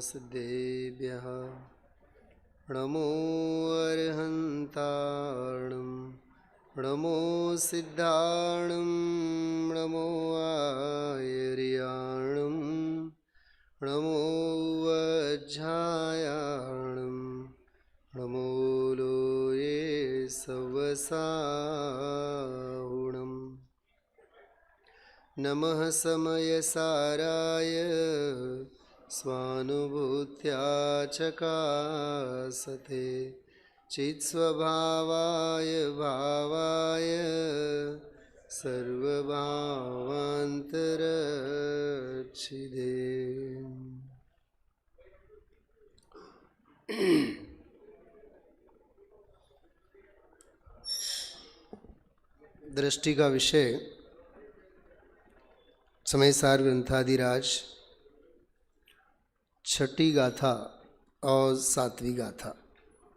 सिद्धेभ्यः नमो अर्हन्ताणं नमो सिद्धाणं नमो आयर्याणं नमो वज्झायाणं नमो लोये सवसाहुणम् नमः समयसाराय स्वानुभूत्या चकासते चित्स्वभावाय भावाय सर्वभावान्तरच्छिदे। दृष्टि का विषय समयसार ग्रंथादिराज छठी गाथा और सातवीं गाथा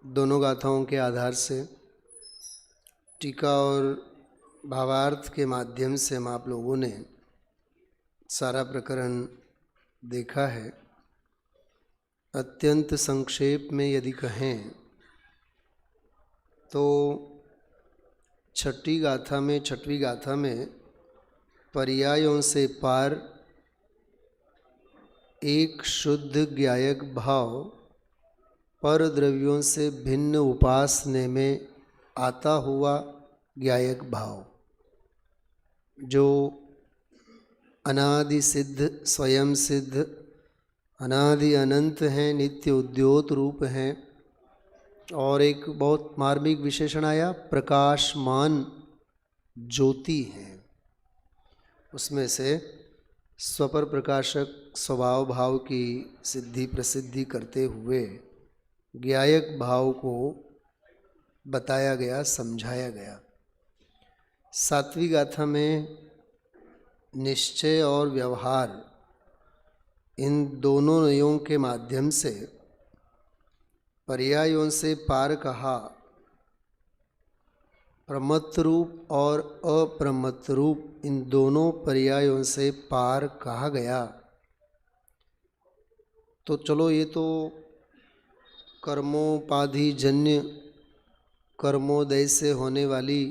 दोनों गाथाओं के आधार से टीका और भावार्थ के माध्यम से हम आप लोगों ने सारा प्रकरण देखा है। अत्यंत संक्षेप में यदि कहें तो छठवीं गाथा में पर्यायों से पार एक शुद्ध ज्ञायक भाव पर द्रव्यों से भिन्न उपासने में आता हुआ ज्ञायक भाव जो अनादि सिद्ध स्वयं सिद्ध अनादि अनंत हैं, नित्य उद्योत रूप हैं। और एक बहुत मार्मिक विशेषण आया प्रकाशमान ज्योति है। उसमें से स्वपर प्रकाशक स्वभाव भाव की सिद्धि प्रसिद्धि करते हुए ज्ञायक भाव को बताया गया, समझाया गया। सातवीं गाथा में निश्चय और व्यवहार इन दोनों नयों के माध्यम से पर्यायों से पार कहा, प्रमत्त रूप और अप्रमत्त रूप इन दोनों पर्यायों से पार कहा गया। तो चलो ये तो कर्मोपाधि जन्य कर्मोदय से होने वाली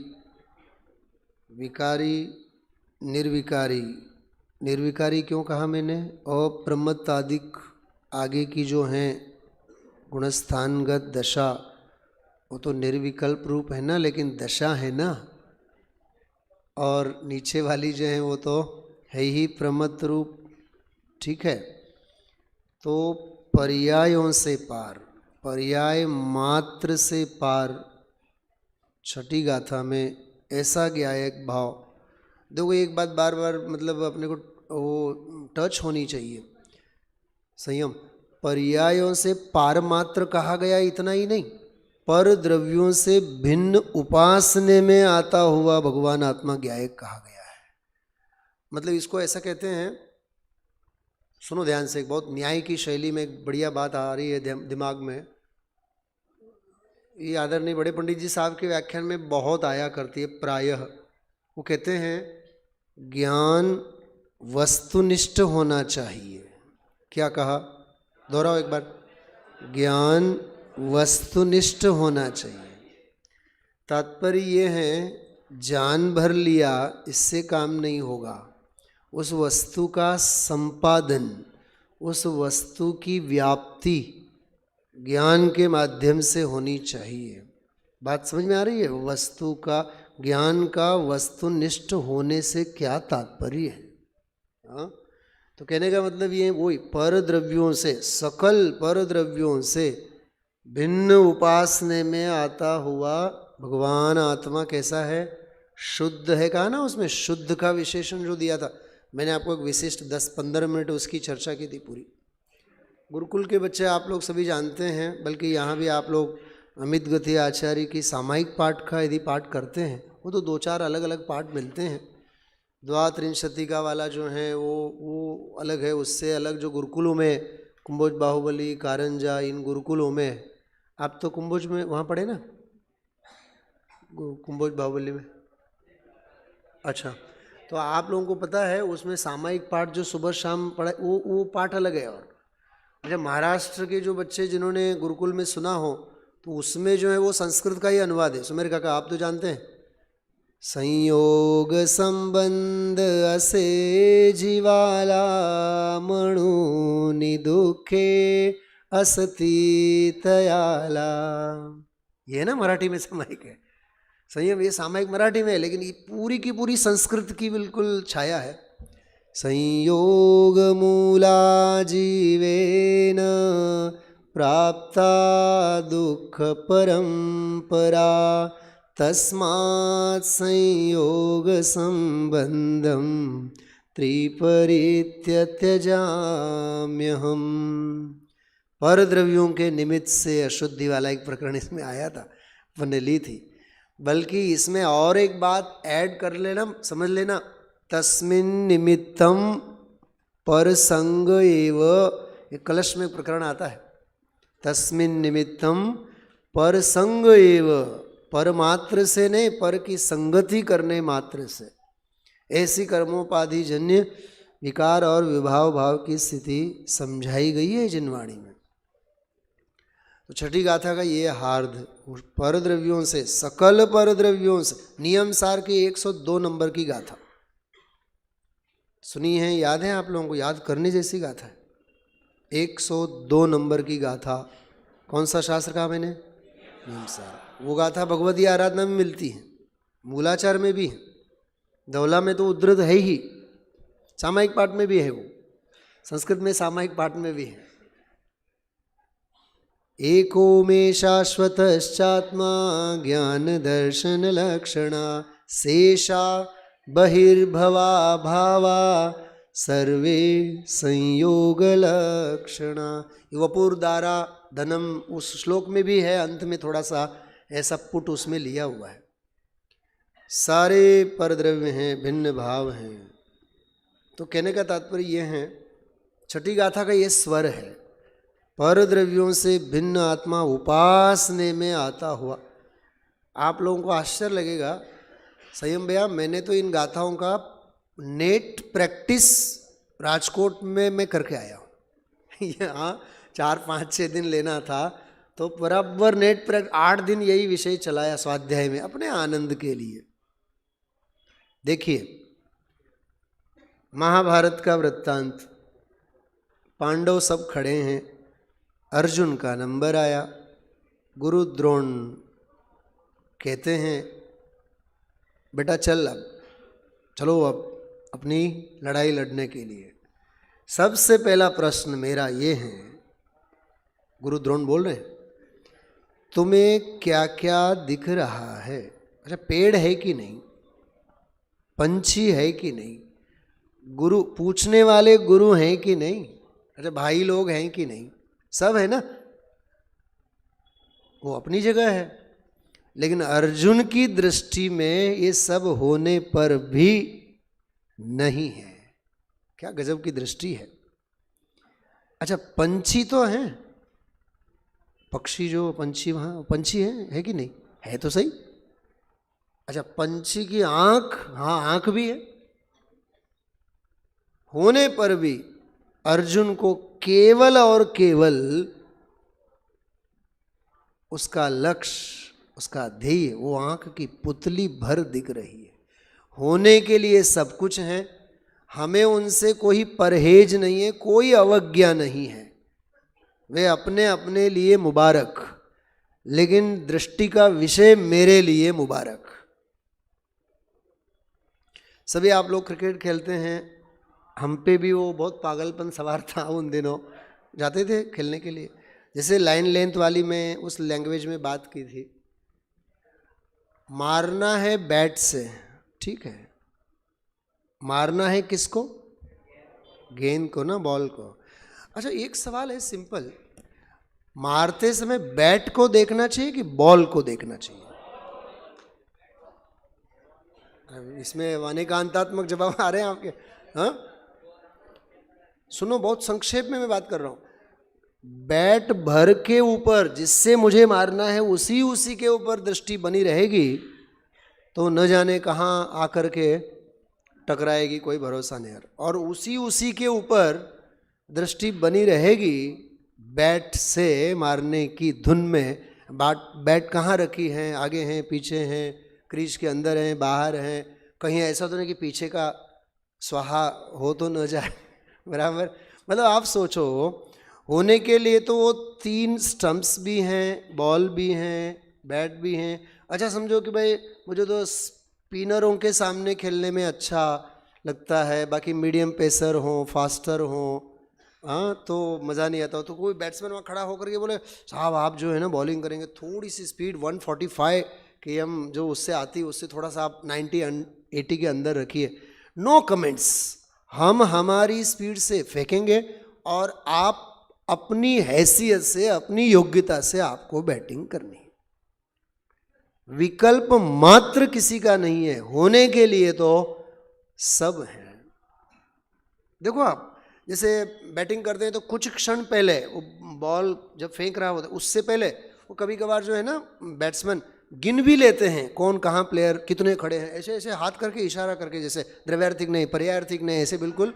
विकारी निर्विकारी क्यों कहा मैंने, अप्रमत्त आदिक आगे की जो हैं गुणस्थानगत दशा वो तो निर्विकल्प रूप है ना, लेकिन दशा है ना। और नीचे वाली जो है वो तो है ही प्रमत्त रूप, ठीक है। तो पर्यायों से पार, पर्याय मात्र से पार छठी गाथा में ऐसा ज्ञायक भाव। देखो एक बात बार बार मतलब अपने को वो टच होनी चाहिए, संयम। पर्यायों से पार मात्र कहा गया, इतना ही नहीं, पर द्रव्यों से भिन्न उपासने में आता हुआ भगवान आत्मा ज्ञायक कहा गया है। मतलब इसको ऐसा कहते हैं, सुनो ध्यान से, एक बहुत न्याय की शैली में एक बढ़िया बात आ रही है दिमाग में। ये आदरणीय बड़े पंडित जी साहब के व्याख्यान में बहुत आया करती है प्रायः। वो कहते हैं ज्ञान वस्तुनिष्ठ होना चाहिए। क्या कहा, दोहराओ एक बार। ज्ञान वस्तुनिष्ठ होना चाहिए। तात्पर्य ये है जान भर लिया इससे काम नहीं होगा। उस वस्तु का संपादन, उस वस्तु की व्याप्ति ज्ञान के माध्यम से होनी चाहिए। बात समझ में आ रही है? वस्तु का, ज्ञान का वस्तुनिष्ठ होने से क्या तात्पर्य है? हाँ, तो कहने का मतलब ये वही पर द्रव्यों से, सकल पर द्रव्यों से भिन्न उपासने में आता हुआ भगवान आत्मा कैसा है? शुद्ध है। कहा ना, उसमें शुद्ध का विशेषण जो दिया था मैंने आपको, एक विशिष्ट 10-15 मिनट उसकी चर्चा की थी पूरी। गुरुकुल के बच्चे आप लोग सभी जानते हैं, बल्कि यहाँ भी आप लोग अमित गति आचार्य की सामायिक पाठ का यदि पाठ करते हैं, वो तो 2-4 अलग अलग पाठ मिलते हैं। द्वात्रिंशतिका वाला जो है वो अलग है, उससे अलग जो गुरुकुलों में कुंभोज बाहुबली कारंजा इन गुरुकुलों में, आप तो कुंभोज में वहाँ पढ़े ना, कुंभोज बाहुबली में? अच्छा, तो आप लोगों को पता है उसमें सामायिक पाठ जो सुबह शाम पढ़ा वो पाठ अलग है। और जब महाराष्ट्र के जो बच्चे जिन्होंने गुरुकुल में सुना हो तो उसमें जो है वो संस्कृत का ही अनुवाद है। सुमेर काका आप तो जानते हैं, संयोग संबंध असे जीवाला म्हणूनि दुखे असती तयाला, ये है ना मराठी में सामायिक है। संयम ये सामायिक मराठी में है, लेकिन ये पूरी की पूरी संस्कृत की बिल्कुल छाया है। संयोग मूला जीवेन प्राप्ता दुख परंपरा तस्मात् संयोग संबंधम त्रिपरित्य त्यजाम्यहम्। पर द्रव्यों के निमित्त से अशुद्धि वाला एक प्रकरण इसमें आया था, मैंने ली थी। बल्कि इसमें और एक बात ऐड कर लेना, समझ लेना, तस्मिन् निमित्तम पर संग एव, ये कलश में प्रकरण आता है। तस्मिन् निमित्तम पर संग एव, पर मात्र से नहीं, पर की संगति करने मात्र से ऐसी कर्मोपाधि जन्य विकार और विभाव भाव की स्थिति समझाई गई है जिनवाणी में। तो छठी गाथा का ये हार्द, पर द्रव्यों से, सकल पर द्रव्यों से, नियम सार की 102 नंबर की गाथा सुनी है, याद है आप लोगों को? याद करने जैसी गाथा है। 102 नंबर की गाथा। कौन सा शास्त्र कहा मैंने? नियम सार। वो गाथा भगवती आराधना में मिलती है, मूलाचार में भी है, धवला में तो उद्धृत है ही, सामायिक पाठ में भी है, वो संस्कृत में सामायिक पाठ में भी है। एको में शाश्वतश्चात्मा ज्ञान दर्शन लक्षणा शेषा बहिर्भवा भावा सर्वे संयोग लक्षणा। वपुर दारा धनम उस श्लोक में भी है, अंत में थोड़ा सा ऐसा पुट उसमें लिया हुआ है। सारे परद्रव्य हैं, भिन्न भाव हैं। तो कहने का तात्पर्य ये है, छठी गाथा का ये स्वर है, पर द्रव्यों से भिन्न आत्मा उपासने में आता हुआ। आप लोगों को आश्चर्य लगेगा, संयम भैया मैंने तो इन गाथाओं का नेट प्रैक्टिस राजकोट में मैं करके आया हूँ। यहाँ 4-5-6 दिन लेना था तो बराबर नेट प्रैक्टिस 8 दिन यही विषय चलाया स्वाध्याय में अपने आनंद के लिए। देखिए महाभारत का वृत्तांत, पांडव सब खड़े हैं, अर्जुन का नंबर आया, गुरु द्रोण कहते हैं बेटा चल, अब चलो अब अपनी लड़ाई लड़ने के लिए। सबसे पहला प्रश्न मेरा ये है, गुरु द्रोण बोल रहे हैं, तुम्हें क्या क्या दिख रहा है? अच्छा, पेड़ है कि नहीं, पंछी है कि नहीं, गुरु पूछने वाले गुरु हैं कि नहीं, अच्छा भाई लोग हैं कि नहीं, सब है ना, वो अपनी जगह है। लेकिन अर्जुन की दृष्टि में ये सब होने पर भी नहीं है। क्या गजब की दृष्टि है। अच्छा पंछी तो हैं, पक्षी जो पंछी वहाँ पंछी है कि नहीं, है तो सही। अच्छा पंछी की आंख, हाँ आंख भी है, होने पर भी अर्जुन को केवल और केवल उसका लक्ष्य, उसका ध्येय वो आंख की पुतली भर दिख रही है। होने के लिए सब कुछ है, हमें उनसे कोई परहेज नहीं है, कोई अवज्ञा नहीं है, वे अपने अपने लिए मुबारक, लेकिन दृष्टि का विषय मेरे लिए मुबारक। सभी आप लोग क्रिकेट खेलते हैं, हम पे भी वो बहुत पागलपन सवार था उन दिनों, जाते थे खेलने के लिए। जैसे लाइन लेंथ वाली में उस लैंग्वेज में बात की थी, मारना है बैट से, ठीक है, मारना है किसको? गेंद को ना, बॉल को। अच्छा एक सवाल है सिंपल, मारते समय बैट को देखना चाहिए कि बॉल को देखना चाहिए? इसमें अनेकांतात्मक जवाब आ रहे हैं आपके। हाँ सुनो, बहुत संक्षेप में मैं बात कर रहा हूं। बैट भर के ऊपर जिससे मुझे मारना है उसी के ऊपर दृष्टि बनी रहेगी तो न जाने कहाँ आकर के टकराएगी, कोई भरोसा नहीं। और उसी के ऊपर दृष्टि बनी रहेगी बैट से मारने की धुन में बैट कहाँ रखी है, आगे हैं, पीछे हैं, क्रीज के अंदर हैं, बाहर हैं, कहीं ऐसा तो नहीं कि पीछे का स्वाहा हो तो न जाए बराबर। मतलब आप सोचो, होने के लिए तो वो 3 स्टंप्स भी हैं, बॉल भी हैं, बैट भी हैं। अच्छा समझो कि भाई मुझे तो स्पिनरों के सामने खेलने में अच्छा लगता है, बाकी मीडियम पेसर हो, फास्टर हो, हाँ तो मज़ा नहीं आता। तो कोई बैट्समैन वहाँ खड़ा होकर के बोले साहब आप जो है ना बॉलिंग करेंगे थोड़ी सी स्पीड 145 km जो उससे आती है उससे थोड़ा सा आप 90-80 के अंदर रखिए। नो कमेंट्स, हम हमारी स्पीड से फेंकेंगे और आप अपनी हैसियत से, अपनी योग्यता से आपको बैटिंग करनी है। विकल्प मात्र किसी का नहीं है, होने के लिए तो सब है। देखो आप जैसे बैटिंग करते हैं तो कुछ क्षण पहले वो बॉल जब फेंक रहा होता है उससे पहले वो कभी कभार जो है ना बैट्समैन गिन भी लेते हैं कौन कहाँ प्लेयर कितने खड़े हैं, ऐसे ऐसे हाथ करके इशारा करके, जैसे द्रव्यार्थिक नहीं पर्यायर्थिक नहीं, ऐसे बिल्कुल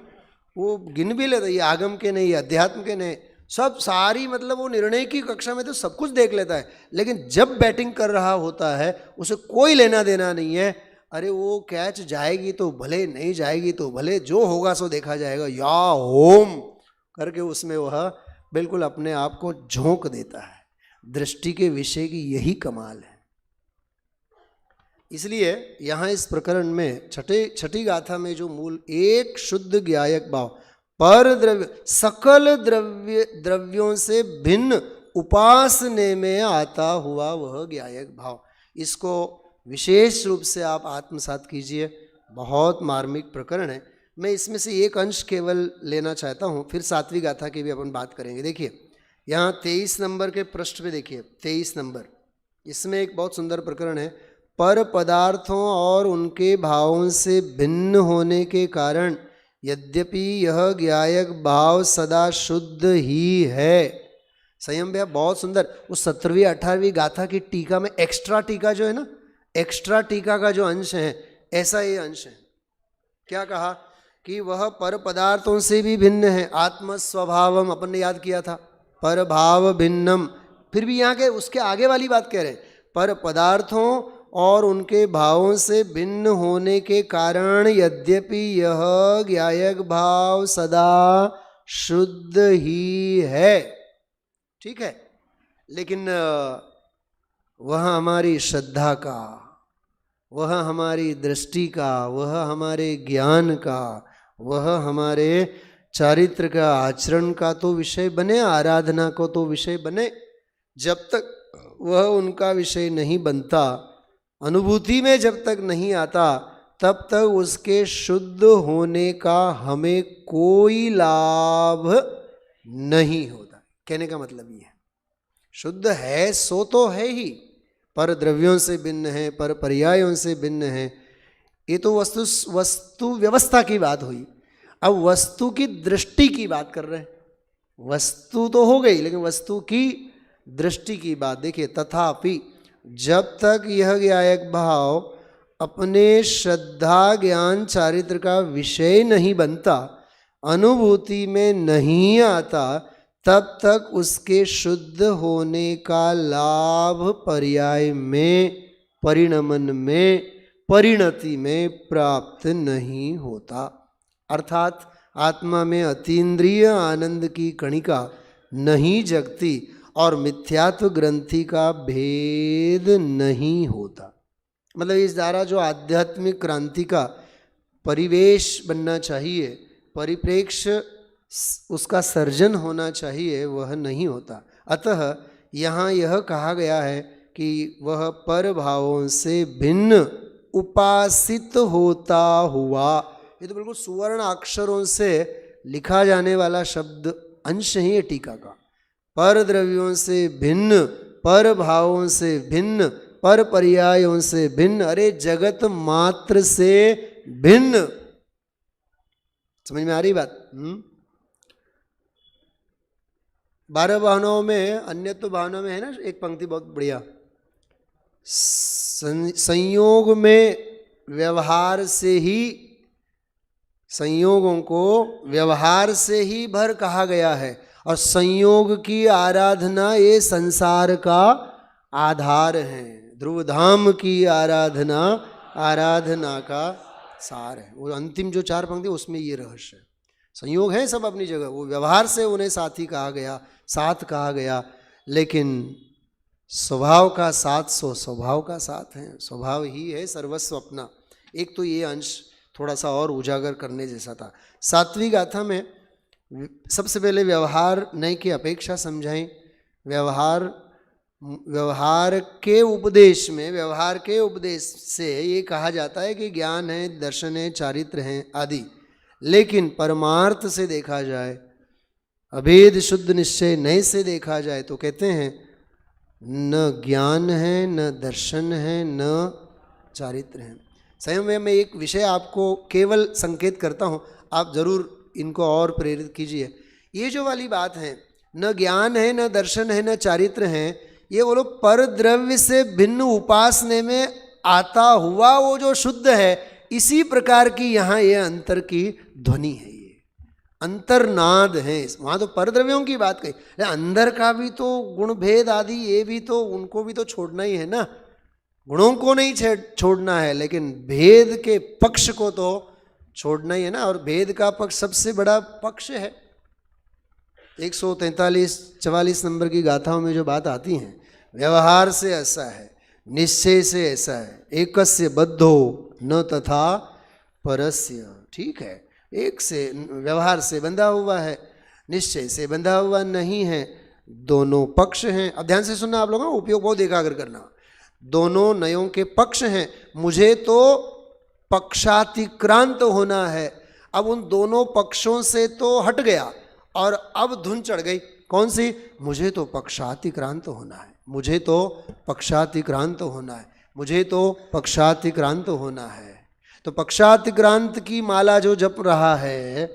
वो गिन भी लेते हैं। ये आगम के नहीं, ये अध्यात्म के नहीं, सब सारी मतलब वो निर्णय की कक्षा में तो सब कुछ देख लेता है, लेकिन जब बैटिंग कर रहा होता है उसे कोई लेना देना नहीं है। अरे वो कैच जाएगी तो भले, नहीं जाएगी तो भले, जो होगा सो देखा जाएगा, या होम करके उसमें वह बिल्कुल अपने आप को झोंक देता है। दृष्टि के विषय की यही कमाल है। इसलिए यहाँ इस प्रकरण में छठी गाथा में जो मूल एक शुद्ध ज्ञायक भाव, पर द्रव्य सकल द्रव्यों से भिन्न उपासने में आता हुआ वह ज्ञायक भाव, इसको विशेष रूप से आप आत्मसात कीजिए। बहुत मार्मिक प्रकरण है। मैं इसमें से एक अंश केवल लेना चाहता हूँ, फिर 7वीं गाथा की भी अपन बात करेंगे। देखिए यहाँ 23 नंबर के पृष्ठ पे देखिए, 23 नंबर, इसमें एक बहुत सुंदर प्रकरण है। पर पदार्थों और उनके भावों से भिन्न होने के कारण यद्यपि यह ज्ञायक भाव सदा शुद्ध ही है। संयम भैया बहुत सुंदर, उस 17वीं 18वीं गाथा की टीका में एक्स्ट्रा टीका जो है ना, एक्स्ट्रा टीका का जो अंश है ऐसा ये अंश है। क्या कहा कि वह पर पदार्थों से भी भिन्न है। आत्म स्वभावम अपन ने याद किया था, पर भाव भिन्नम, फिर भी यहाँ के उसके आगे वाली बात कह रहे हैं, पर पदार्थों और उनके भावों से भिन्न होने के कारण यद्यपि यह ज्ञायक भाव सदा शुद्ध ही है। ठीक है, लेकिन वह हमारी श्रद्धा का, वह हमारी दृष्टि का, वह हमारे ज्ञान का, वह हमारे चारित्र का, आचरण का तो विषय बने, आराधना को तो विषय बने। जब तक वह उनका विषय नहीं बनता, अनुभूति में जब तक नहीं आता, तब तक उसके शुद्ध होने का हमें कोई लाभ नहीं होता। कहने का मतलब ये है, शुद्ध है सो तो है ही, पर द्रव्यों से भिन्न है, पर पर्यायों से भिन्न है। ये तो वस्तु व्यवस्था की बात हुई। अब वस्तु की दृष्टि की बात कर रहे हैं। वस्तु तो हो गई, लेकिन वस्तु की दृष्टि की बात देखिए। तथापि जब तक यह ज्ञायक भाव अपने श्रद्धा ज्ञान चारित्र का विषय नहीं बनता, अनुभूति में नहीं आता, तब तक उसके शुद्ध होने का लाभ पर्याय में, परिणमन में, परिणति में प्राप्त नहीं होता। अर्थात आत्मा में अतीन्द्रिय आनंद की कणिका नहीं जगती और मिथ्यात्व ग्रंथि का भेद नहीं होता। मतलब इस द्वारा जो आध्यात्मिक क्रांति का परिवेश बनना चाहिए, परिप्रेक्ष्य उसका सर्जन होना चाहिए, वह नहीं होता। अतः यहाँ यह कहा गया है कि वह पर भावों से भिन्न उपासित होता हुआ, ये तो बिल्कुल सुवर्ण अक्षरों से लिखा जाने वाला शब्द अंश ही है टीका का। पर द्रव्यों से भिन्न, पर भावों से भिन्न, पर पर्यायों से भिन्न, अरे जगत मात्र से भिन्न। समझ में आ रही बात? 12 भावनाओं में, अन्यत्व भावना में है ना एक पंक्ति बहुत बढ़िया, संयोग में व्यवहार से ही, संयोगों को व्यवहार से ही भर कहा गया है और संयोग की आराधना ये संसार का आधार है। ध्रुव धाम की आराधना आराधना का सार है। वो अंतिम जो 4 पंक्ति उसमें ये रहस्य है। संयोग है सब अपनी जगह, वो व्यवहार से उन्हें साथी कहा गया, साथ कहा गया, लेकिन स्वभाव का साथ स्वभाव का साथ है, स्वभाव ही है सर्वस्व अपना। एक तो ये अंश थोड़ा सा और उजागर करने जैसा था। 7वीं गाथा में सबसे पहले व्यवहार नय की अपेक्षा समझाएं। व्यवहार के उपदेश में, व्यवहार के उपदेश से ये कहा जाता है कि ज्ञान है, दर्शन है, चारित्र है आदि, लेकिन परमार्थ से देखा जाए, अभेद शुद्ध निश्चय नय से देखा जाए तो कहते हैं न ज्ञान है, न दर्शन है, न चारित्र है। स्वयं में एक विषय आपको केवल संकेत करता हूँ, आप जरूर इनको और प्रेरित कीजिए। ये जो वाली बात है, न ज्ञान है, न दर्शन है, न चारित्र है, ये बोलो पर द्रव्य से भिन्न उपासने में आता हुआ वो जो शुद्ध है, इसी प्रकार की यहाँ ये अंतर की ध्वनि है, ये अंतर्नाद है। वहाँ तो पर द्रव्यों की बात कही, अंदर का भी तो गुण भेद आदि ये भी तो, उनको भी तो छोड़ना ही है ना। गुणों को नहीं छोड़ना है, लेकिन भेद के पक्ष को तो छोड़ना ही है ना। और भेद का पक्ष सबसे बड़ा पक्ष है। 143-44 नंबर की गाथाओं में जो बात आती है, व्यवहार से ऐसा है, निश्चय से ऐसा है, एकस्य बद्धो न तथा परस्य। ठीक है, एक से व्यवहार से बंधा हुआ है, निश्चय से बंधा हुआ नहीं है, दोनों पक्ष हैं। अब ध्यान से सुनना आप लोगों, उपयोग बहुत एकाग्र करना। दोनों नयों के पक्ष हैं। मुझे तो पक्षातिक्रांत होना है। अब उन दोनों पक्षों से तो हट गया और अब धुन चढ़ गई, कौन सी? मुझे तो पक्षातिक्रांत होना है, मुझे तो पक्षातिक्रांत होना है, मुझे तो पक्षातिक्रांत होना है। तो पक्षातिक्रांत की माला जो जप रहा है,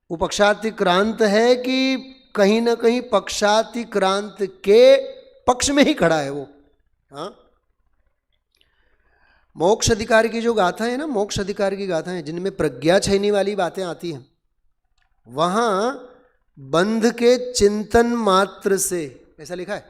वो पक्षातिक्रांत है कि कहीं ना कहीं पक्षातिक्रांत के पक्ष में ही खड़ा है वो। हाँ, मोक्ष अधिकार की जो गाथा है ना, मोक्ष अधिकार की गाथा है जिनमें प्रज्ञा छयनी वाली बातें आती हैं, वहां बंध के चिंतन मात्र से, ऐसा लिखा है,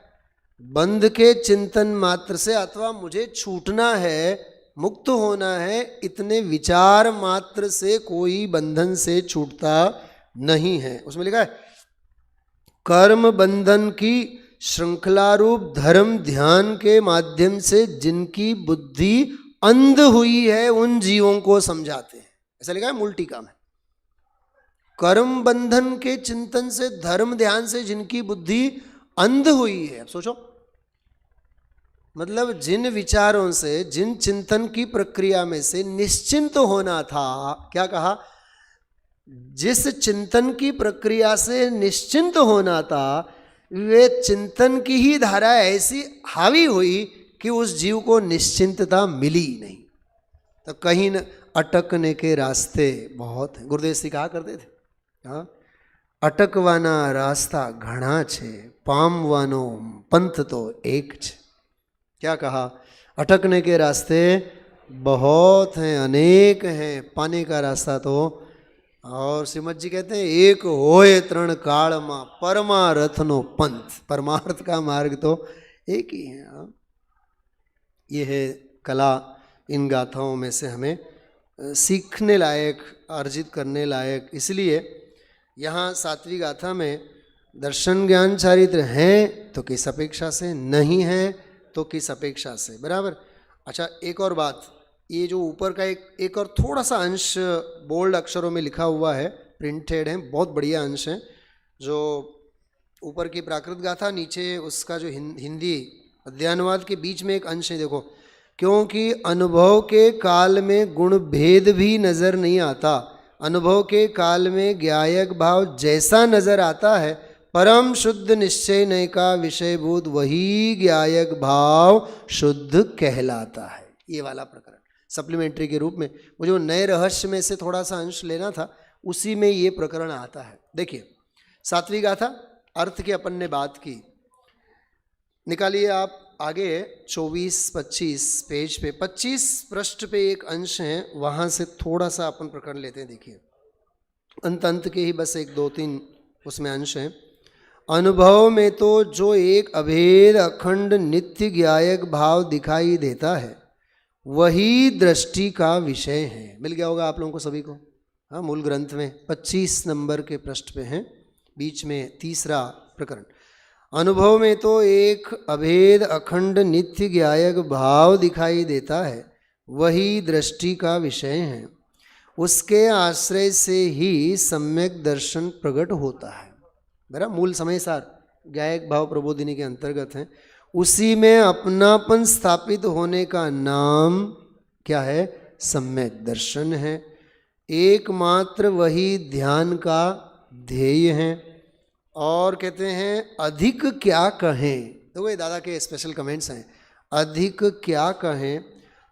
बंध के चिंतन मात्र से अथवा मुझे छूटना है, मुक्त होना है, इतने विचार मात्र से कोई बंधन से छूटता नहीं है। उसमें लिखा है कर्म बंधन की श्रृंखला रूप धर्म ध्यान के माध्यम से जिनकी बुद्धि अंध हुई है उन जीवों को समझाते हैं, ऐसा लिखा है मूल टीका में। कर्म बंधन के चिंतन से, धर्म ध्यान से जिनकी बुद्धि अंध हुई है। अब सोचो, मतलब जिन विचारों से, जिन चिंतन की प्रक्रिया में से निश्चिंत होना था, क्या कहा? जिस चिंतन की प्रक्रिया से निश्चिंत होना था, वे चिंतन की ही धारा ऐसी हावी हुई कि उस जीव को निश्चिंतता मिली नहीं। तो कहीं न अटकने के रास्ते बहुत हैं। गुरुदेव सिंह कहा करते थे, हाँ, अटकवाना रास्ता घना छे, पामवानो पंथ तो एक छे। क्या कहा? अटकने के रास्ते बहुत हैं, अनेक हैं, पाने का रास्ता तो। और श्रीमद जी कहते हैं एक होए तरण काल मा परमार्थ नो पंथ, परमार्थ का मार्ग तो एक ही है। ये है कला, इन गाथाओं में से हमें सीखने लायक, अर्जित करने लायक। इसलिए यहाँ 7वीं गाथा में दर्शन ज्ञान चारित्र हैं तो किस अपेक्षा से, नहीं है तो किस अपेक्षा से, बराबर। अच्छा, एक और बात, ये जो ऊपर का एक और थोड़ा सा अंश बोल्ड अक्षरों में लिखा हुआ है, प्रिंटेड है, बहुत बढ़िया अंश है। जो ऊपर की प्राकृत गाथा, नीचे उसका जो हिंदी अध्ययनवाद के बीच में एक अंश है, देखो। क्योंकि अनुभव के काल में गुण भेद भी नज़र नहीं आता, अनुभव के काल में ज्ञायक भाव जैसा नज़र आता है, परम शुद्ध निश्चय नय का विषयभूत वही ज्ञायक भाव शुद्ध कहलाता है। ये वाला प्रकरण सप्लीमेंट्री के रूप में, मुझे वो नए रहस्य में से थोड़ा सा अंश लेना था, उसी में ये प्रकरण आता है। देखिए 7वीं गाथा, अर्थ की अपन ने बात की, निकालिए आप आगे 24-25 पेज पे, 25 पृष्ठ पे एक अंश है, वहाँ से थोड़ा सा अपन प्रकरण लेते हैं। देखिए अंत के ही बस 1-2-3 उसमें अंश हैं। अनुभव में तो जो एक अभेद अखंड नित्य ज्ञायक भाव दिखाई देता है वही दृष्टि का विषय है। मिल गया होगा आप लोगों को सभी को। हाँ, मूल ग्रंथ में 25 नंबर के पृष्ठ पे हैं, बीच में तीसरा प्रकरण। अनुभव में तो एक अभेद अखंड नित्य ज्ञायक भाव दिखाई देता है वही दृष्टि का विषय है, उसके आश्रय से ही सम्यक दर्शन प्रकट होता है। मेरा मूल समय सार ज्ञायक भाव प्रबोधिनी के अंतर्गत है। उसी में अपनापन स्थापित होने का नाम क्या है? सम्यक दर्शन है। एकमात्र वही ध्यान का ध्येय है। और कहते हैं अधिक क्या कहें, तो ये दादा के स्पेशल कमेंट्स हैं। अधिक क्या कहें,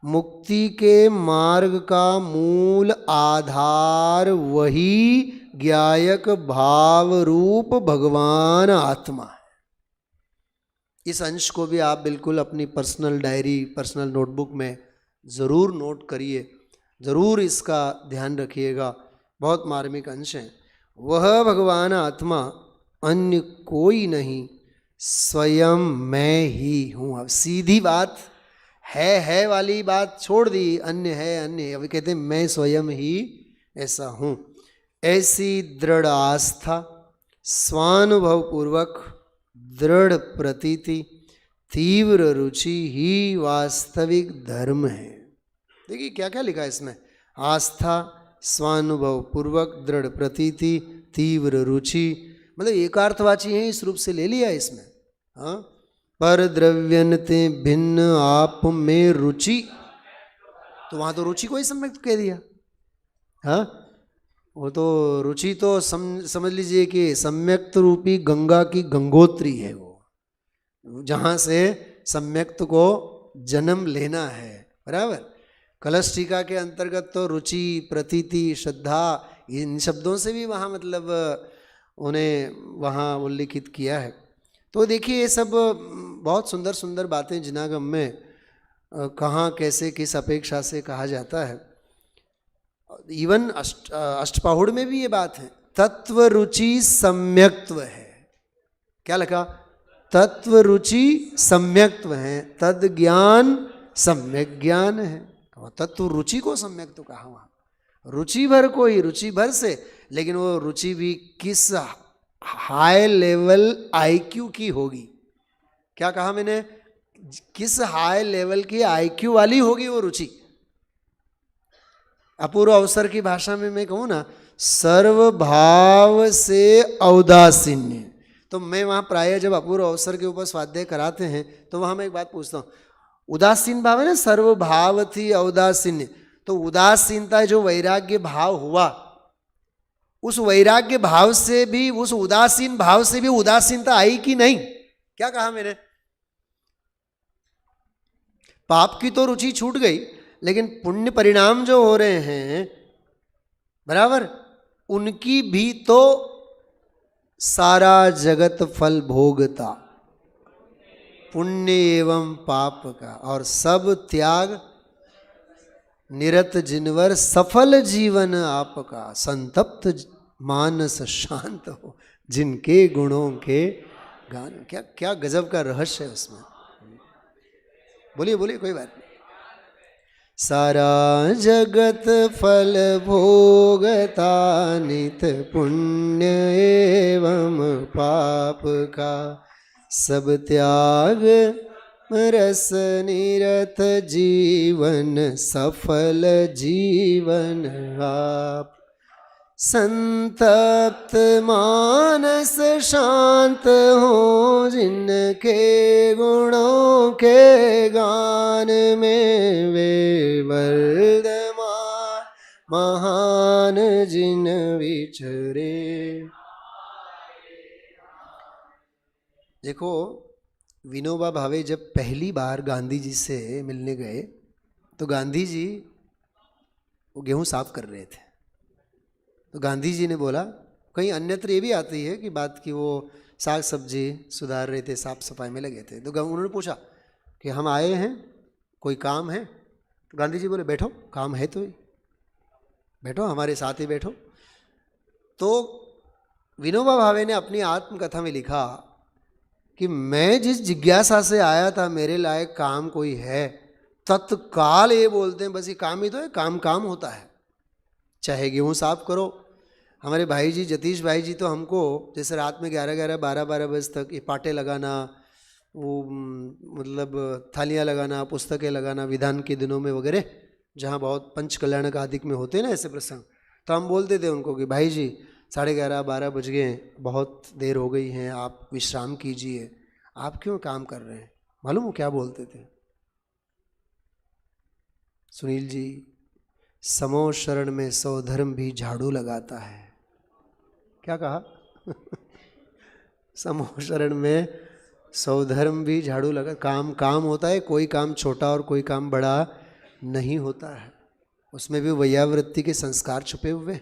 मुक्ति के मार्ग का मूल आधार वही ज्ञायक भाव रूप भगवान आत्मा है। इस अंश को भी आप बिल्कुल अपनी पर्सनल डायरी, पर्सनल नोटबुक में ज़रूर नोट करिए, ज़रूर इसका ध्यान रखिएगा। बहुत मार्मिक अंश है। वह भगवान आत्मा अन्य कोई नहीं, स्वयं मैं ही हूँ। अब सीधी बात है वाली बात छोड़ दी, अन्य है अन्य। अभी कहते हैं मैं स्वयं ही ऐसा हूँ। ऐसी दृढ़ आस्था, स्वानुभव पूर्वक दृढ़ प्रतीति, तीव्र रुचि ही वास्तविक धर्म है। देखिए क्या क्या लिखा है इसमें। आस्था, स्वानुभव पूर्वक दृढ़ प्रतीति, तीव्र रुचि, मतलब एकार्थवाची है, इस रूप से ले लिया इसमें। हाँ, पर द्रव्यन्ते भिन्न आप में रुचि, तो वहाँ तो रुचि को ही सम्यक कह दिया। हाँ, वो तो रुचि तो समझ लीजिए कि सम्यक्त रूपी गंगा की गंगोत्री है वो, जहाँ से सम्यक्त को जन्म लेना है। बराबर। कलश टीका के अंतर्गत तो रुचि, प्रतीति, श्रद्धा, इन शब्दों से भी वहाँ मतलब उन्हें वहाँ उल्लिखित किया है। तो देखिए ये सब बहुत सुंदर सुंदर बातें जिनागम में कहाँ कैसे किस अपेक्षा से कहा जाता है। इवन अष्टपाहुड़ में भी ये बात है। तत्व रुचि सम्यक्त्व है। क्या लिखा? तत्व रुचि सम्यक्त्व है, तद ज्ञान सम्यक ज्ञान है। तत्व रुचि को सम्यक तो कहा वहाँ, रुचि भर को ही, रुचि भर से, लेकिन वो रुचि भी किस हाई लेवल आईक्यू की होगी। क्या कहा मैंने? किस हाई लेवल की आईक्यू वाली होगी वो रुचि। अपूर्व अवसर की भाषा में मैं कहूँ ना, सर्वभाव से औदासीन्य। तो मैं वहाँ प्राय जब अपूर्व अवसर के ऊपर स्वाध्याय कराते हैं तो वहाँ मैं एक बात पूछता हूँ, उदासीन भाव है ना, सर्वभाव थी औदासीन्य। तो उदासीनता जो वैराग्य भाव हुआ, उस वैराग्य भाव से भी, उस उदासीन भाव से भी उदासीनता आई कि नहीं? क्या कहा मैंने? पाप की तो रुचि छूट गई, लेकिन पुण्य परिणाम जो हो रहे हैं, बराबर, उनकी भी तो सारा जगत फल भोगता, पुण्य एवं पाप का, और सब त्याग निरत जिनवर सफल जीवन आपका, संतप्त मानस शांत हो जिनके गुणों के गान। क्या क्या गजब का रहस्य है उसमें। बोलिए बोलिए, कोई बात नहीं। सारा जगत फल भोगता, नित पुण्य एवं पाप का, सब त्याग रस निरत जीवन सफल जीवन आप, संतप्त मानस शांत हो जिनके गुणों के गान में, वे वर्धमान महान जिन विचरे। देखो, विनोबा भावे जब पहली बार गांधी जी से मिलने गए तो गांधी जी वो गेहूं साफ कर रहे थे। तो गांधी जी ने बोला, कहीं अन्यत्र ये भी आती है कि बात कि वो साग सब्जी सुधार रहे थे, साफ सफाई में लगे थे। तो उन्होंने पूछा कि हम आए हैं, कोई काम है? तो गांधी जी बोले, बैठो, काम है तो बैठो, हमारे साथ ही बैठो। तो विनोबा भावे ने अपनी आत्मकथा में लिखा कि मैं जिस जिज्ञासा से आया था मेरे लायक काम कोई है, तत्काल ये बोलते हैं बस ये काम ही तो है, काम काम होता है। चाहे गेहूँ साफ करो, हमारे भाई जी जतीश भाई जी तो हमको जैसे रात में 11-11, 12-12 बजे तक ये पाटे लगाना, वो मतलब थालियाँ लगाना, पुस्तकें लगाना विधान के दिनों में वगैरह, जहाँ बहुत पंच कल्याण का अधिक में होते हैं ना ऐसे प्रसंग, तो हम बोलते थे उनको कि भाई जी 11:30-12 बज गए, बहुत देर हो गई है, आप विश्राम कीजिए, आप क्यों काम कर रहे हैं। मालूम वो क्या बोलते थे सुनील जी, समो शरण में 100 धर्म भी झाड़ू लगाता है। क्या कहा समो शरण में 100 धर्म भी झाड़ू लगा, काम काम होता है, कोई काम छोटा और कोई काम बड़ा नहीं होता है, उसमें भी वैयावृत्ति के संस्कार छुपे हुए।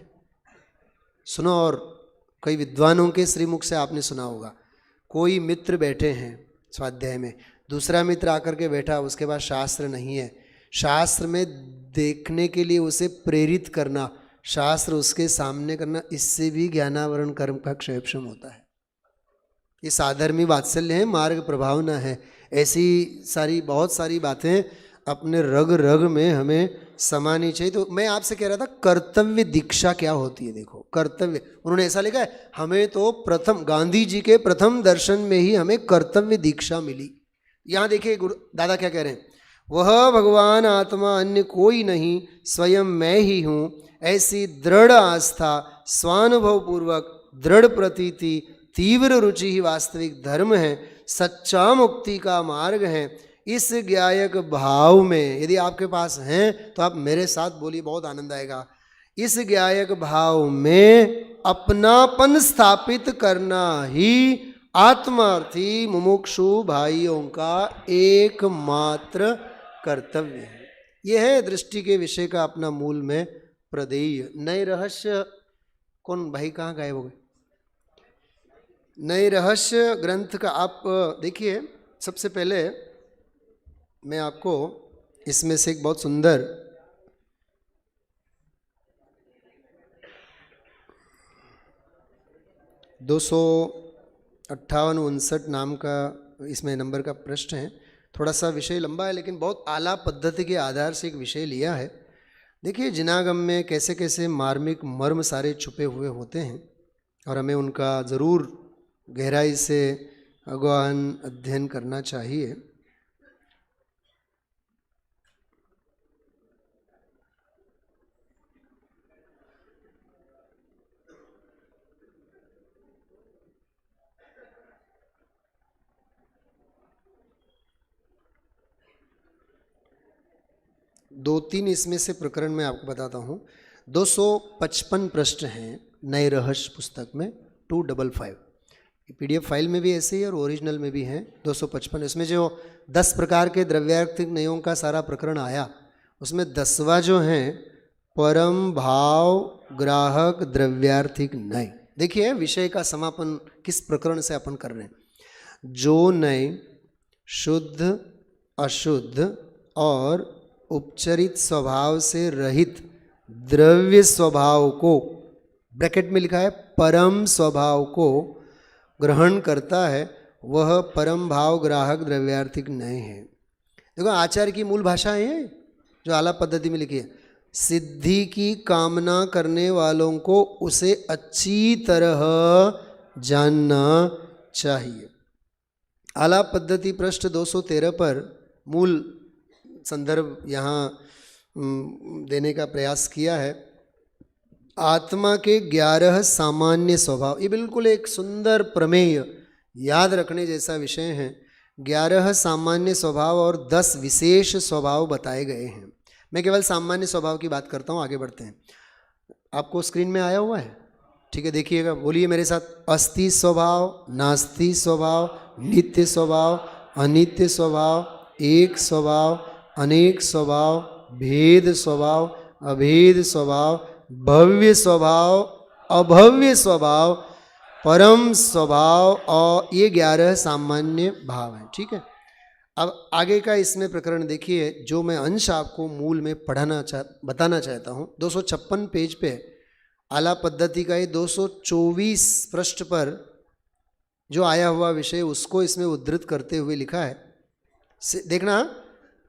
सुनो, और कई विद्वानों के श्रीमुख से आपने सुना होगा, कोई मित्र बैठे हैं स्वाध्याय में, दूसरा मित्र आकर के बैठा, उसके पास शास्त्र नहीं है, शास्त्र में देखने के लिए उसे प्रेरित करना, शास्त्र उसके सामने करना, इससे भी ज्ञानावरण कर्म का क्षयक्षम होता है। ये साधर्मी वात्सल्य है, मार्ग प्रभावना है, ऐसी सारी बहुत सारी बातें अपने रग रग में हमें समानी चाहिए। तो मैं आपसे कह रहा था कर्तव्य दीक्षा क्या होती है। देखो कर्तव्य, उन्होंने ऐसा लिखा है, हमें तो प्रथम गांधी जी के प्रथम दर्शन में ही हमें कर्तव्य दीक्षा मिली। यहाँ देखिए गुरु दादा क्या कह रहे हैं, वह भगवान आत्मा अन्य कोई नहीं, स्वयं मैं ही हूँ, ऐसी दृढ़ आस्था, स्वानुभव पूर्वक दृढ़ प्रतीति, तीव्र रुचि ही वास्तविक धर्म है, सच्चा मुक्ति का मार्ग है। इस ज्ञायक भाव में यदि आपके पास हैं तो आप मेरे साथ बोलिए, बहुत आनंद आएगा। इस ज्ञायक भाव में अपनापन स्थापित करना ही आत्मार्थी मुमुक्षु भाइयों का एकमात्र कर्तव्य है। यह है दृष्टि के विषय का अपना मूल में प्रदेय। नए रहस्य, कौन भाई कहाँ गायब हो गए? नए रहस्य ग्रंथ का आप देखिए, सबसे पहले मैं आपको इसमें से एक बहुत सुंदर दो 258-59 नाम का इसमें नंबर का प्रश्न है। थोड़ा सा विषय लंबा है लेकिन बहुत आला पद्धति के आधार से एक विषय लिया है। देखिए जिनागम में कैसे कैसे मार्मिक मर्म सारे छुपे हुए होते हैं और हमें उनका ज़रूर गहराई से गहन अध्ययन करना चाहिए। दो तीन इसमें से प्रकरण मैं आपको बताता हूँ। 255 प्रश्न हैं नए रहस्य पुस्तक में 255। PDF फाइल में भी ऐसे ही और ओरिजिनल में भी हैं 255। इसमें जो 10 प्रकार के द्रव्यार्थिक नयों का सारा प्रकरण आया, उसमें 10वां जो है परम भाव ग्राहक द्रव्यार्थिक नय। देखिए विषय का समापन किस प्रकरण से अपन कर रहे हैं। जो नय शुद्ध अशुद्ध और उपचरित स्वभाव से रहित द्रव्य स्वभाव को, ब्रैकेट में लिखा है परम स्वभाव को ग्रहण करता है, वह परम भाव ग्राहक द्रव्यार्थिक नय है। देखो आचार्य की मूल भाषा है जो आलाप पद्धति में लिखी है। सिद्धि की कामना करने वालों को उसे अच्छी तरह जानना चाहिए। आलाप पद्धति पृष्ठ 213 पर मूल संदर्भ यहाँ देने का प्रयास किया है। आत्मा के 11 सामान्य स्वभाव, ये बिल्कुल एक सुंदर प्रमेय, याद रखने जैसा विषय है। 11 सामान्य स्वभाव और 10 विशेष स्वभाव बताए गए हैं। मैं केवल सामान्य स्वभाव की बात करता हूँ, आगे बढ़ते हैं। आपको स्क्रीन में आया हुआ है, ठीक है, देखिएगा, बोलिए मेरे साथ। अस्ति स्वभाव, नास्ति स्वभाव, नित्य स्वभाव, अनित्य स्वभाव, एक स्वभाव, अनेक स्वभाव, भेद स्वभाव, अभेद स्वभाव, भव्य स्वभाव, अभव्य स्वभाव, परम स्वभाव, और ये 11 सामान्य भाव हैं। ठीक है, अब आगे का इसमें प्रकरण देखिए, जो मैं अंश आपको मूल में बताना चाहता हूँ। 256 पेज पे आला पद्धति का ये 224 पृष्ठ पर जो आया हुआ विषय उसको इसमें उद्धृत करते हुए लिखा है। देखना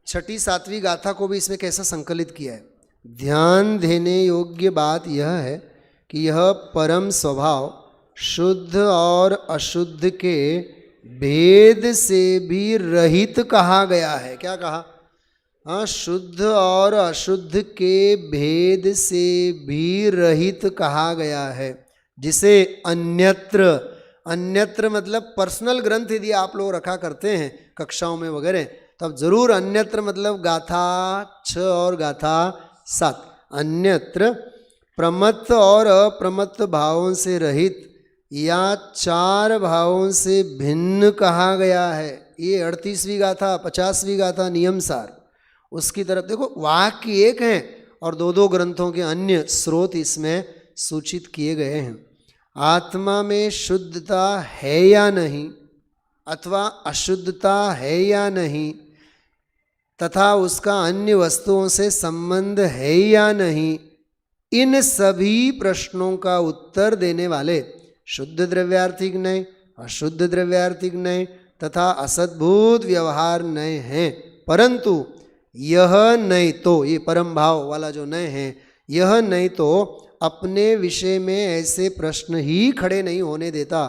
छठी सातवीं गाथा को भी इसमें कैसा संकलित किया है। ध्यान देने योग्य बात यह है कि यह परम स्वभाव शुद्ध और अशुद्ध के भेद से भी रहित कहा गया है। क्या कहा? हाँ, शुद्ध और अशुद्ध के भेद से भी रहित कहा गया है, जिसे अन्यत्र, अन्यत्र मतलब पर्सनल ग्रंथ यदि आप लोग रखा करते हैं कक्षाओं में वगैरह, तब जरूर अन्यत्र मतलब गाथा 6 और गाथा 7, अन्यत्र प्रमत्त और अप्रमत्त भावों से रहित या 4 भावों से भिन्न कहा गया है। ये 38वीं गाथा 50वीं गाथा नियम सार, उसकी तरफ देखो। वाक्य एक हैं और 2-2 ग्रंथों के अन्य स्रोत इसमें सूचित किए गए हैं। आत्मा में शुद्धता है या नहीं अथवा अशुद्धता है या नहीं, तथा उसका अन्य वस्तुओं से संबंध है या नहीं, इन सभी प्रश्नों का उत्तर देने वाले शुद्ध द्रव्यार्थिक नय, अशुद्ध द्रव्यार्थिक नय तथा असद्भूत व्यवहार नय हैं। परंतु यह नय तो, ये परम भाव वाला जो नय है, यह नय तो अपने विषय में ऐसे प्रश्न ही खड़े नहीं होने देता।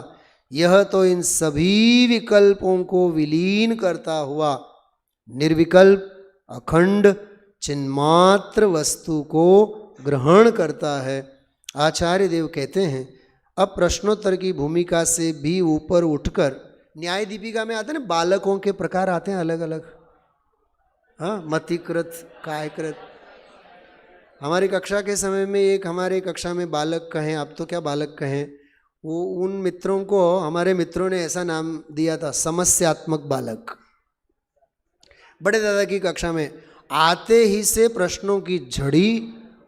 यह तो इन सभी विकल्पों को विलीन करता हुआ निर्विकल्प अखंड चिन्मात्र वस्तु को ग्रहण करता है। आचार्य देव कहते हैं, अब प्रश्नोत्तर की भूमिका से भी ऊपर उठकर न्याय दीपिका में आते हैं ना, बालकों के प्रकार आते हैं अलग अलग। हाँ, मतिकृत, कायकृत। हमारी कक्षा के समय में एक हमारे कक्षा में बालक कहें, अब तो क्या बालक कहें, वो उन मित्रों को हमारे मित्रों ने ऐसा नाम दिया था, समस्यात्मक बालक। बड़े दादा की कक्षा में आते ही से प्रश्नों की झड़ी,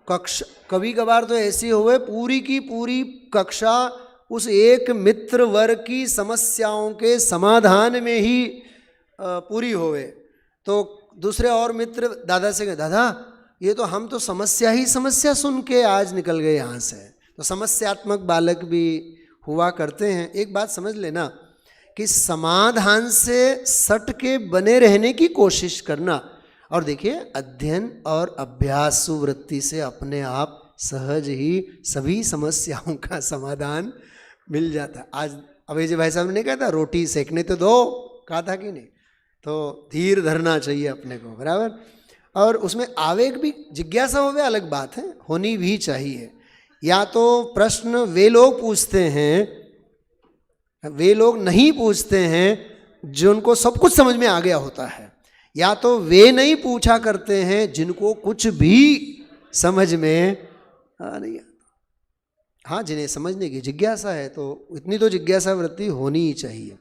कक्षा कभी कभार तो ऐसी हुए पूरी की पूरी कक्षा उस एक मित्र वर्ग की समस्याओं के समाधान में ही पूरी होवे। तो दूसरे और मित्र दादा से कहे, दादा ये तो हम तो समस्या ही समस्या सुन के आज निकल गए यहाँ से। तो समस्यात्मक बालक भी हुआ करते हैं। एक बात समझ लेना कि समाधान से सट के बने रहने की कोशिश करना, और देखिए अध्ययन और अभ्यासु वृत्ति से अपने आप सहज ही सभी समस्याओं का समाधान मिल जाता है। आज अभय जी भाई साहब ने कहा था, रोटी सेकने तो दो, कहा था कि नहीं? तो धीर धरना चाहिए अपने को, बराबर। और उसमें आवेग भी, जिज्ञासा हो, वे अलग बात है, होनी भी चाहिए। या तो प्रश्न वे लोग पूछते हैं, वे लोग नहीं पूछते हैं जिनको सब कुछ समझ में आ गया होता है, या तो वे नहीं पूछा करते हैं जिनको कुछ भी समझ में नहीं। हाँ, जिन्हें समझने की जिज्ञासा है तो इतनी तो जिज्ञासा वृत्ति होनी ही चाहिए।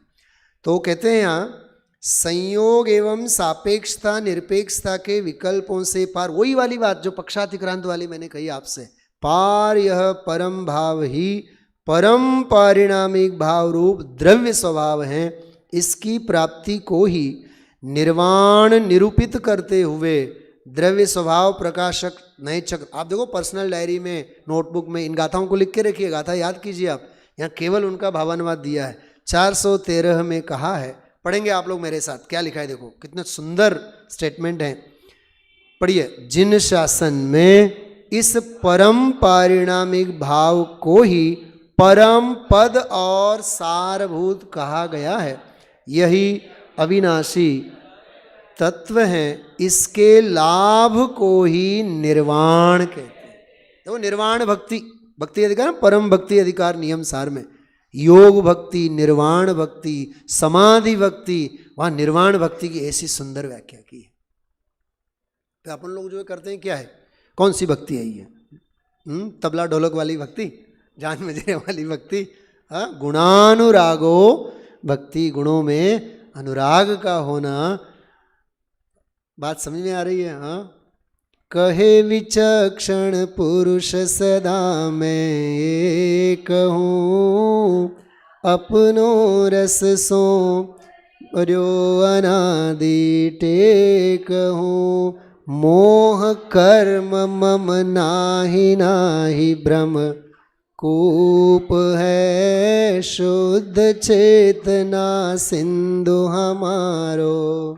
तो कहते हैं यहाँ संयोग एवं सापेक्षता निरपेक्षता के विकल्पों से पार, वही वाली बात जो पक्षातिक्रांत वाली मैंने कही आपसे, पार यह परम भाव ही परम पारिणामिक भाव रूप द्रव्य स्वभाव है। इसकी प्राप्ति को ही निर्वाण निरूपित करते हुए द्रव्य स्वभाव प्रकाशक नए चक्र, आप देखो पर्सनल डायरी में, नोटबुक में इन गाथाओं को लिख के रखिए, गाथा याद कीजिए आप। यहाँ केवल उनका भावानुवाद दिया है। 413 में कहा है, पढ़ेंगे आप लोग मेरे साथ, क्या लिखा है देखो, कितना सुंदर स्टेटमेंट है, पढ़िए। जिन शासन में इस परम पारिणामिक भाव को ही परम पद और सारभूत कहा गया है, यही अविनाशी तत्व है, इसके लाभ को ही निर्वाण कहते हैं। देखो निर्वाण भक्ति, भक्ति अधिकार, परम भक्ति अधिकार नियम सार में योग भक्ति, निर्वाण भक्ति, समाधि भक्ति, वहाँ निर्वाण भक्ति की ऐसी सुंदर व्याख्या की है। तो अपन लोग जो करते हैं क्या है, कौन सी भक्ति है ये? तबला ढोलक वाली भक्ति, जान मजरे वाली भक्ति, हाँ, गुणानुरागो भक्ति, गुणों में अनुराग का होना। बात समझ में आ रही है? हाँ, कहे विचक्षण पुरुष सदा मैं एक हूँ, अपनो रस सो रो अनादि टेक हूँ, मोह कर्म मम नाही नाही भ्रम कूप है शुद्ध चेतना सिंधु हमारो।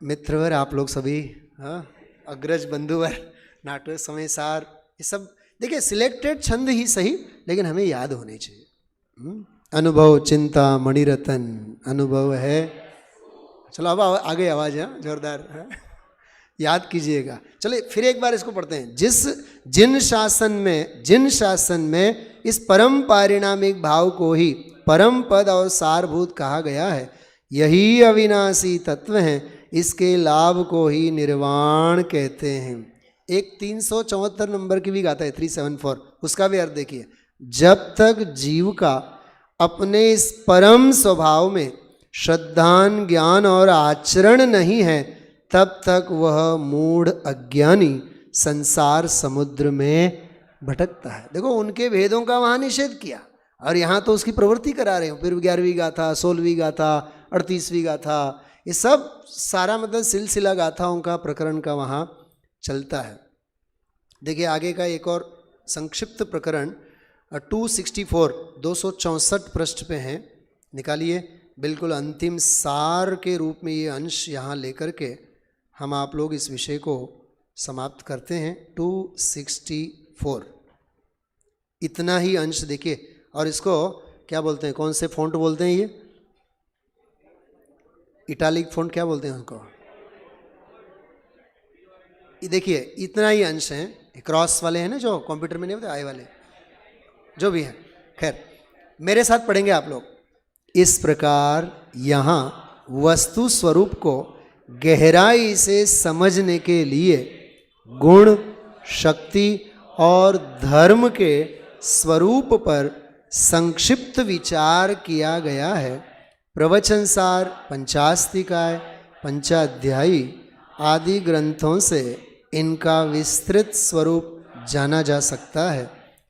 मित्रवर आप लोग सभी, हाँ, अग्रज बंधुवर, नाटक समय सार, ये सब देखिए सिलेक्टेड छंद ही सही, लेकिन हमें याद होने चाहिए। अनुभव चिंता मणिरत्न अनुभव है। चलो अब आगे आवाज है जोरदार, हाँ? याद कीजिएगा। चलिए फिर एक बार इसको पढ़ते हैं। जिन शासन में इस परम पारिणामिक भाव को ही परम पद और सारभूत कहा गया है, यही अविनाशी तत्व हैं, इसके लाभ को ही निर्वाण कहते हैं। एक 374 नंबर की भी गाता है 374, उसका भी अर्थ देखिए। जब तक जीव का अपने इस परम स्वभाव में श्रद्धान ज्ञान और आचरण नहीं है, तब तक वह मूढ़ अज्ञानी संसार समुद्र में भटकता है। देखो उनके भेदों का वहाँ निषेध किया और यहाँ तो उसकी प्रवृत्ति करा रहे हो। फिर 11वीं गाथा, 16वीं गाथा, 38वीं गाथा, ये सब सारा मतलब सिलसिला गाथाओं का प्रकरण का वहाँ चलता है। देखिए आगे का एक और संक्षिप्त प्रकरण 264 264 पृष्ठ पे है, निकालिए। बिल्कुल अंतिम सार के रूप में ये अंश यहाँ लेकर के हम आप लोग इस विषय को समाप्त करते हैं। 264 इतना ही अंश देखिए। और इसको क्या बोलते हैं, कौन से फ़ॉन्ट बोलते हैं? ये इटालिक फ़ॉन्ट क्या बोलते हैं उनको? ये देखिए इतना ही अंश है। क्रॉस वाले हैं ना जो कंप्यूटर में नहीं होते, आई वाले जो भी हैं। खैर मेरे साथ पढ़ेंगे आप लोग। इस प्रकार यहाँ वस्तु स्वरूप को गहराई से समझने के लिए गुण, शक्ति और धर्म के स्वरूप पर संक्षिप्त विचार किया गया है। प्रवचनसार, पंचास्तिकाय, पंचाध्यायी आदि ग्रंथों से इनका विस्तृत स्वरूप जाना जा सकता है।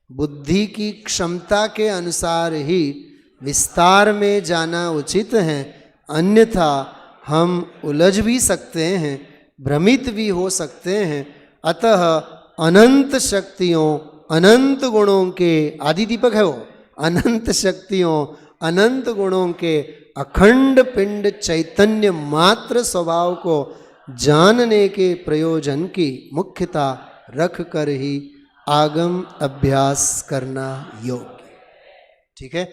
बुद्धि की क्षमता के अनुसार ही विस्तार में जाना उचित है, अन्यथा हम उलझ भी सकते हैं, भ्रमित भी हो सकते हैं। अतः अनंत शक्तियों, अनंत गुणों के, आदि दीपक है वो, अनंत शक्तियों, अनंत गुणों के अखंड पिंड चैतन्य मात्र स्वभाव को जानने के प्रयोजन की मुख्यता रख कर ही आगम अभ्यास करना योग्य। ठीक है,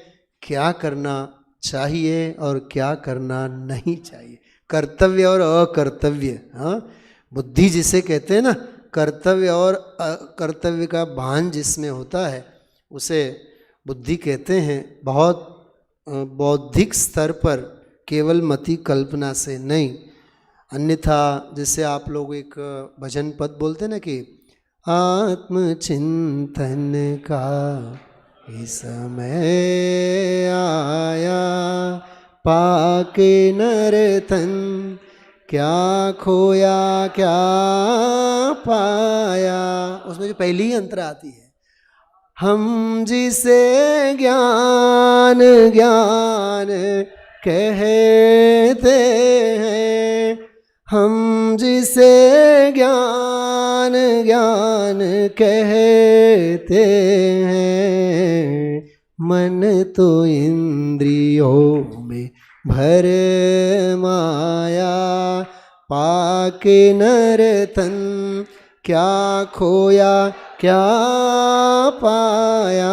क्या करना चाहिए और क्या करना नहीं चाहिए, कर्तव्य और अकर्तव्य। हाँ, बुद्धि जिसे कहते हैं ना, कर्तव्य और अकर्तव्य का भान जिसमें होता है उसे बुद्धि कहते हैं। बहुत बौद्धिक स्तर पर, केवल मति कल्पना से नहीं। अन्यथा जैसे आप लोग एक भजन पद बोलते हैं ना कि आत्मचिंतन का ही समय आया, पाके नरतन क्या खोया क्या पाया। उसमें जो पहली ही अंतरा आती है, हम जिसे ज्ञान ज्ञान कहते हैं, हम जिसे ज्ञान ज्ञान कहते हैं, मन तो इंद्रियों में भर माया, पाके नरतन क्या खोया क्या पाया।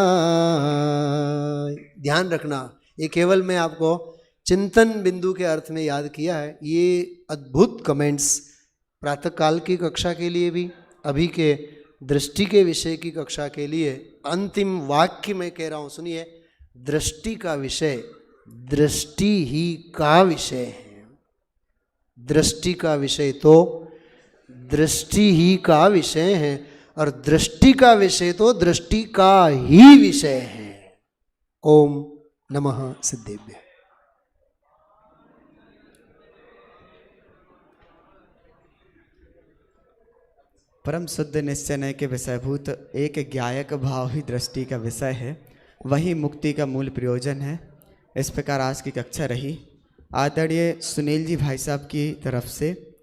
ध्यान रखना, ये केवल मैं आपको चिंतन बिंदु के अर्थ में याद किया है। ये अद्भुत कमेंट्स प्रातःकाल की कक्षा के लिए भी, अभी के दृष्टि के विषय की कक्षा के लिए अंतिम वाक्य मैं कह रहा हूँ, सुनिए। दृष्टि का विषय दृष्टि ही का विषय है। दृष्टि का विषय तो दृष्टि ही का विषय है, और दृष्टि का विषय तो दृष्टि का ही विषय है। ओम नमः सिद्धेभ्य। परम शुद्ध निश्चय के विषयभूत एक ज्ञायक भाव ही दृष्टि का विषय है, वही मुक्ति का मूल प्रयोजन है। इस प्रकार आज की कक्षा रही। आदरणीय सुनील जी भाई साहब की तरफ से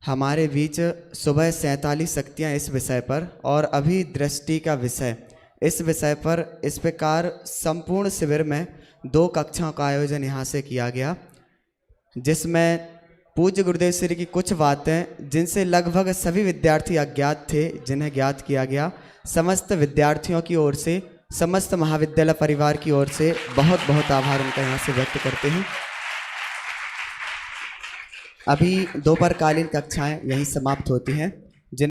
हमारे बीच सुबह 47 शक्तियाँ इस विषय पर और अभी दृष्टि का विषय इस विषय पर इस प्रकार संपूर्ण शिविर में 2 कक्षाओं का आयोजन यहाँ से किया गया, जिसमें पूज्य गुरुदेव श्री की कुछ बातें जिनसे लगभग सभी विद्यार्थी अज्ञात थे, जिन्हें ज्ञात किया गया। समस्त विद्यार्थियों की ओर से, समस्त महाविद्यालय परिवार की ओर से बहुत बहुत आभार उनका यहाँ से व्यक्त करते हैं। अभी दोपहरकालीन कक्षाएं यहीं समाप्त होती हैं।